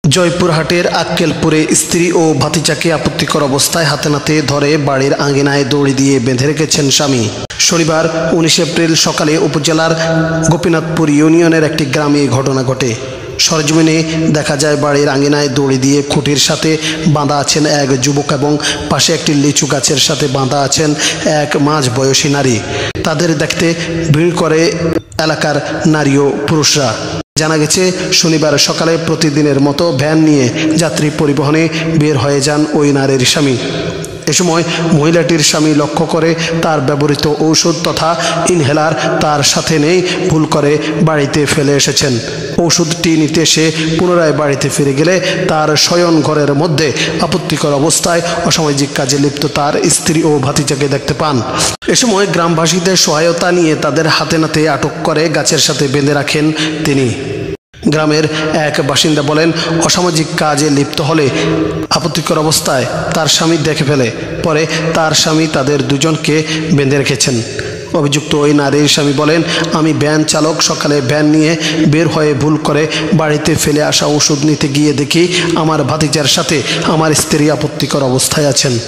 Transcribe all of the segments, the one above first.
জয়পুরহাটের আক্কেলপুরে স্ত্রী ও ভাতিজাকে আপত্তিকর অবস্থায় হাতে নাতে ধরে বাড়ির আঙিনায় দড়ি দিয়ে বেঁধে রেখেছেন স্বামী। শনিবার 19 এপ্রিল সকালে উপজেলার গোপীনাথপুর ইউনিয়নের একটি গ্রামে এই ঘটনা ঘটে। সরেজমিনে দেখা যায় বাড়ির আঙিনায় দড়ি দিয়ে খুঁটির সাথে বাঁধা আছেন এক যুবক এবং পাশে একটি লিচু গাছের সাথে বাঁধা আছেন এক মাঝবয়সী নারী। তাদের দেখতে ভিড় করে এলাকার নারী ও পুরুষরা। জানা গেছে, শনিবার সকালে প্রতিদিনের মতো ভ্যান নিয়ে যাত্রী পরিবহনে বের হয়ে যান ওই নারীর স্বামী। এ সময় মহিলাটির স্বামী লক্ষ্য করে তার ব্যবহৃত ঔষধ তথা ইনহেলার তার সাথে নেই, ভুল করে বাড়িতে ফেলে এসেছেন। ওষুধটি নিতে এসে পুনরায় বাড়িতে ফিরে গেলে তার শয়ন ঘরের মধ্যে আপত্তিকর অবস্থায় অসামাজিক কাজে লিপ্ত তার স্ত্রী ও ভাতিজাকে দেখতে পান। এ সময় গ্রামবাসীদের সহায়তা নিয়ে তাদের হাতে নাতে আটক করে গাছের সাথে বেঁধে রাখেন তিনি। গ্রামের এক বাসিন্দা বলেন, অসামাজিক কাজে লিপ্ত হলে আপত্তিকর অবস্থায় তার স্বামী দেখে ফেলে, পরে তার স্বামী তাদের দুজনকে বেঁধে রেখেছেন। অভিযুক্ত ওই নারীর স্বামী বলেন, আমি ভ্যান চালক, সকালে ভ্যান নিয়ে বের হয়ে ভুল করে বাড়িতে ফেলে আসা ওষুধ নিতে গিয়ে দেখি আমার ভাতিজার সাথে আমার স্ত্রী আপত্তিকর অবস্থায় আছেন।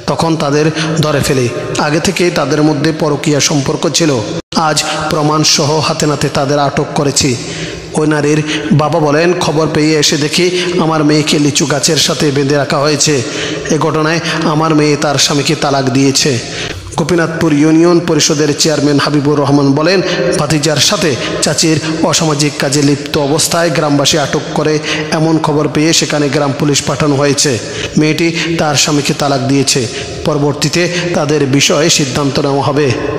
তখন তাদের ধরে ফেলে। আগে থেকেই তাদের মধ্যে পরকীয়া সম্পর্ক ছিল। আজ প্রমাণসহ হাতে নাতে তাদের আটক করেছি। ওই নারীর বাবা বলেন, খবর পেয়ে এসে দেখি আমার মেয়েকে লিচু গাছের সাথে বেঁধে রাখা হয়েছে। এ ঘটনায় আমার মেয়ে তার স্বামীকে তালাক দিয়েছে। গোপীনাথপুর ইউনিয়ন পরিষদের চেয়ারম্যান হাবিবুর রহমান বলেন, ভাতিজার সাথে চাচির অসামাজিক কাজে লিপ্ত অবস্থায় গ্রামবাসী আটক করে এমন খবর পেয়ে সেখানে গ্রাম পুলিশ পাঠানো হয়েছে। মেয়েটি তার স্বামীকে তালাক দিয়েছে। পরবর্তীতে তাদের বিষয়ে সিদ্ধান্ত নেওয়া হবে।